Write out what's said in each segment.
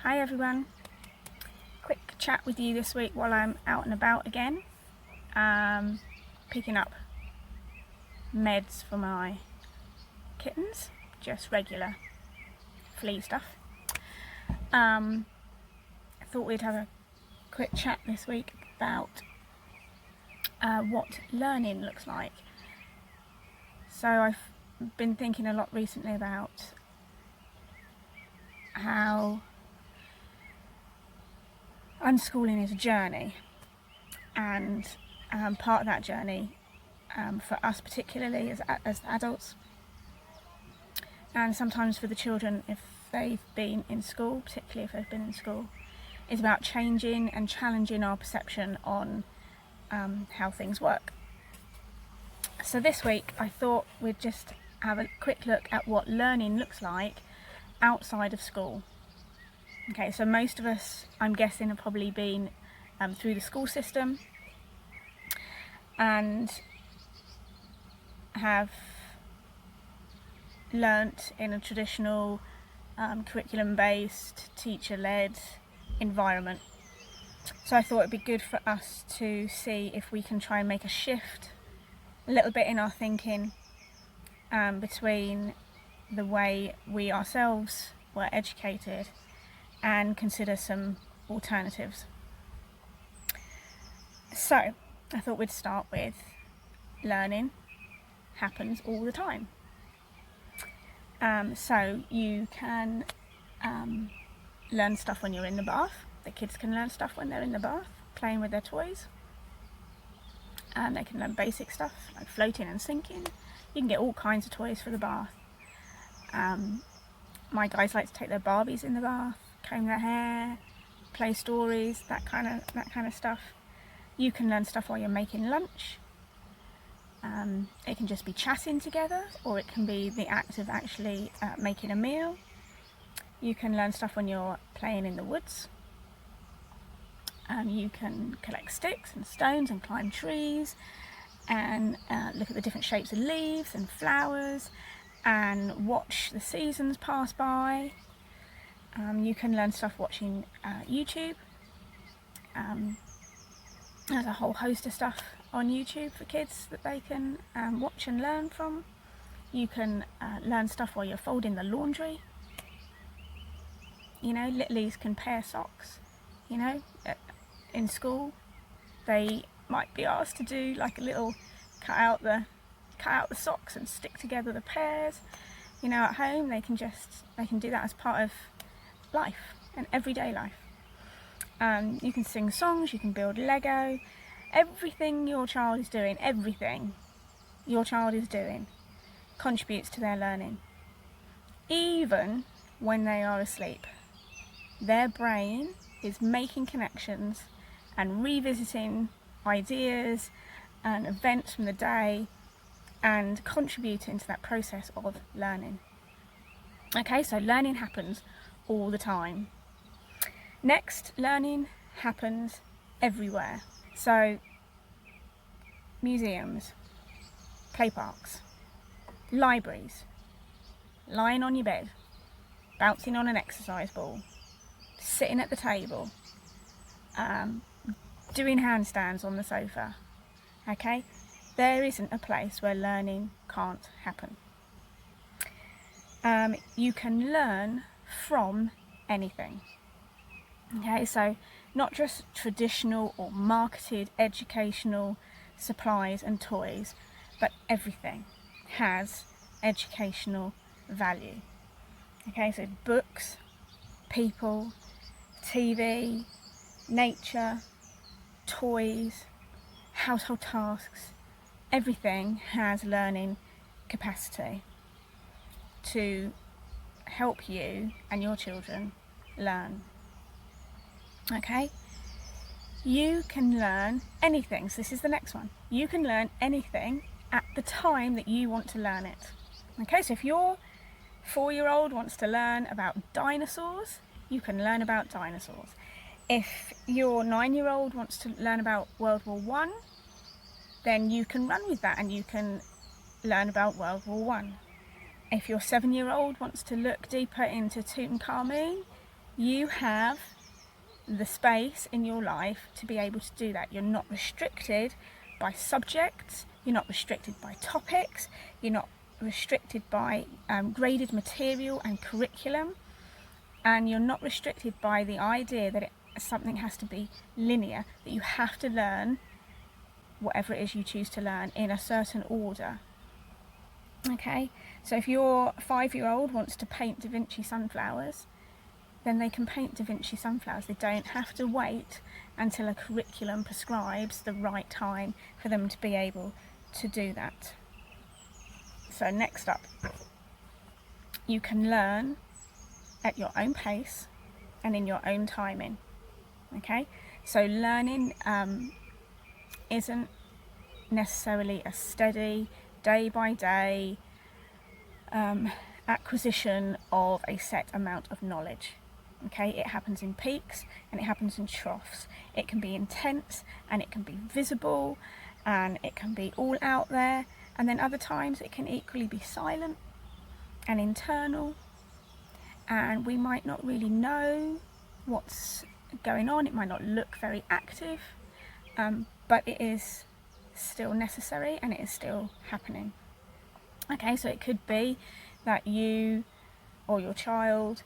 Hi everyone, quick chat with you this week while I'm out and about again, picking up meds for my kittens, just regular flea stuff. I thought we'd have a quick chat this week about what learning looks like. So I've been thinking a lot recently about how unschooling is a journey, and part of that journey for us particularly as adults, and sometimes for the children if they've been in school, particularly if they've been in school, is about changing and challenging our perception on how things work. So this week I thought we'd just have a quick look at what learning looks like outside of school. Okay, so most of us, I'm guessing, have probably been through the school system and have learnt in a traditional curriculum-based, teacher-led environment. So I thought it'd be good for us to see if we can try and make a shift a little bit in our thinking between the way we ourselves were educated and consider some alternatives. So I thought we'd start with learning happens all the time. So you can learn stuff when you're in the bath. The kids can learn stuff when they're in the bath, playing with their toys. They can learn basic stuff like floating and sinking. You can get all kinds of toys for the bath. My guys like to take their Barbies in the bath, comb their hair, play stories, that kind of stuff. You can learn stuff while you're making lunch. It can just be chatting together, or it can be the act of actually making a meal. You can learn stuff when you're playing in the woods. You can collect sticks and stones and climb trees and look at the different shapes of leaves and flowers and watch the seasons pass by. You can learn stuff watching YouTube. There's a whole host of stuff on YouTube for kids that they can watch and learn from. You can learn stuff while you're folding the laundry. You know, littlies can pair socks. You know, in school they might be asked to do like a little cut out the socks and stick together the pairs. You know, at home they can do that as part of life and everyday life. You can sing songs, you can build Lego. Everything your child is doing contributes to their learning. Even when they are asleep, their brain is making connections and revisiting ideas and events from the day and contributing to that process of learning. Okay, so learning happens all the time. Next, learning happens everywhere. So museums, play parks, libraries, lying on your bed, bouncing on an exercise ball, sitting at the table, doing handstands on the sofa. Okay, there isn't a place where learning can't happen. You can learn from anything. Okay, so not just traditional or marketed educational supplies and toys, but everything has educational value. Okay, so books, people, TV, nature, toys, household tasks, everything has learning capacity to help you and your children learn. Okay, you can learn anything. So this is the next one. You can learn anything at the time that you want to learn it. Okay, so if your 4-year-old wants to learn about dinosaurs, you can learn about dinosaurs. If your 9-year-old wants to learn about World War I, then you can run with that and you can learn about World War I. If your 7-year-old wants to look deeper into Tutankhamun, You have the space in your life to be able to do that. You're not restricted by subjects, you're not restricted by topics, you're not restricted by graded material and curriculum, and you're not restricted by the idea that something has to be linear, that you have to learn whatever it is you choose to learn in a certain order. Okay, so if your 5-year-old wants to paint Da Vinci sunflowers, then they can paint Da Vinci sunflowers. They don't have to wait until a curriculum prescribes the right time for them to be able to do that. So next up, you can learn at your own pace and in your own timing. Okay, so learning isn't necessarily a steady, day by day acquisition of a set amount of knowledge. Okay, it happens in peaks and it happens in troughs. It can be intense and it can be visible and it can be all out there, and then other times it can equally be silent and internal, and we might not really know what's going on. It might not look very active, but it is still necessary and it is still happening. Okay, so it could be that you or your child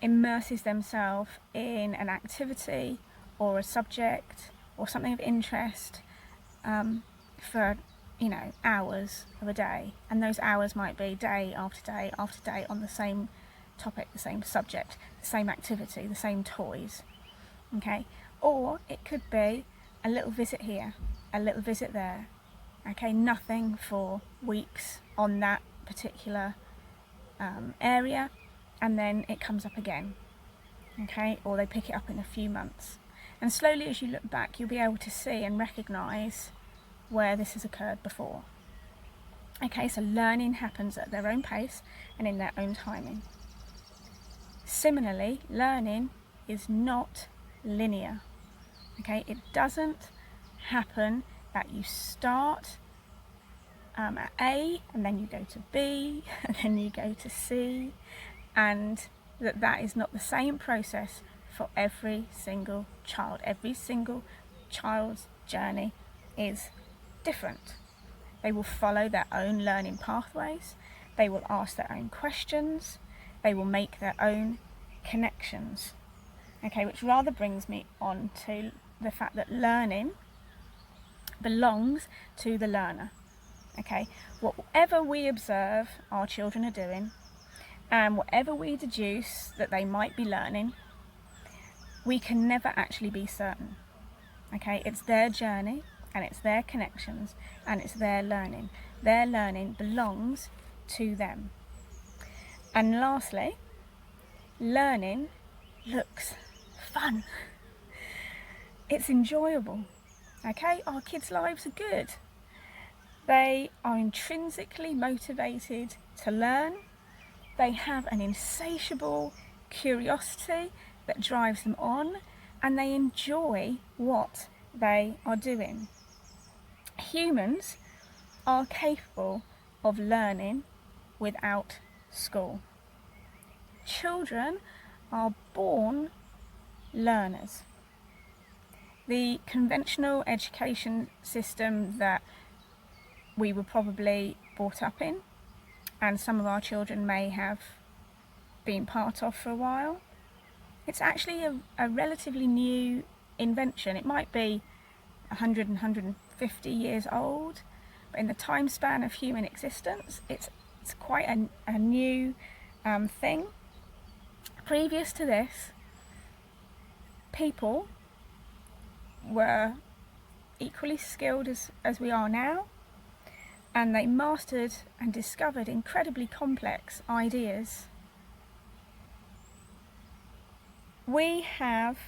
immerses themselves in an activity or a subject or something of interest for hours of a day, and those hours might be day after day after day on the same topic, the same subject, the same activity, the same toys. Okay, or it could be a little visit here, a little visit there. Okay, nothing for weeks on that particular area, and then it comes up again. Okay, or they pick it up in a few months, and slowly as you look back you'll be able to see and recognise where this has occurred before. Okay, so learning happens at their own pace and in their own timing. Similarly, learning is not linear. Okay, it doesn't happen that you start at A and then you go to B and then you go to C, and that is not the same process for every single child. Every single child's journey is different. They will follow their own learning pathways, they will ask their own questions, they will make their own connections. Okay, which rather brings me on to the fact that learning belongs to the learner. Okay, whatever we observe our children are doing and whatever we deduce that they might be learning, we can never actually be certain. Okay, it's their journey and it's their connections and it's their learning. Their learning belongs to them. And lastly, learning looks fun. It's enjoyable. Okay, our kids' lives are good. They are intrinsically motivated to learn. They have an insatiable curiosity that drives them on, and they enjoy what they are doing. Humans are capable of learning without school. Children are born learners. The conventional education system that we were probably brought up in, and some of our children may have been part of for a while, it's actually a relatively new invention. It might be 100 and 150 years old, but in the time span of human existence, it's quite a new thing. Previous to this, people were equally skilled as we are now, and they mastered and discovered incredibly complex ideas. We have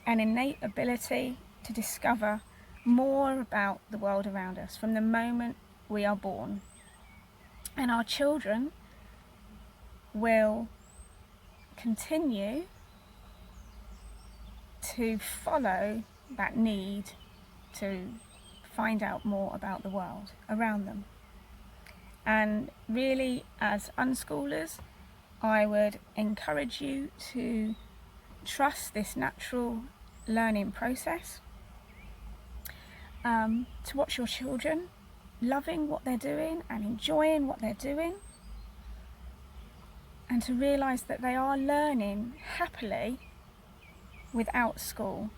an innate ability to discover more about the world around us from the moment we are born, and our children will continue to follow that need to find out more about the world around them. And really, as unschoolers, I would encourage you to trust this natural learning process, to watch your children loving what they're doing and enjoying what they're doing, and to realise that they are learning happily without school.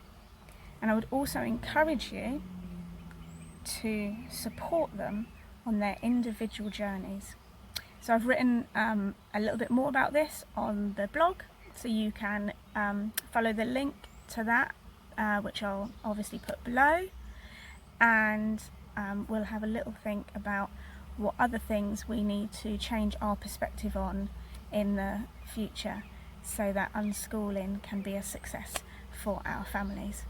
And I would also encourage you to support them on their individual journeys. So I've written a little bit more about this on the blog, so you can follow the link to that, which I'll obviously put below, and we'll have a little think about what other things we need to change our perspective on in the future so that unschooling can be a success for our families.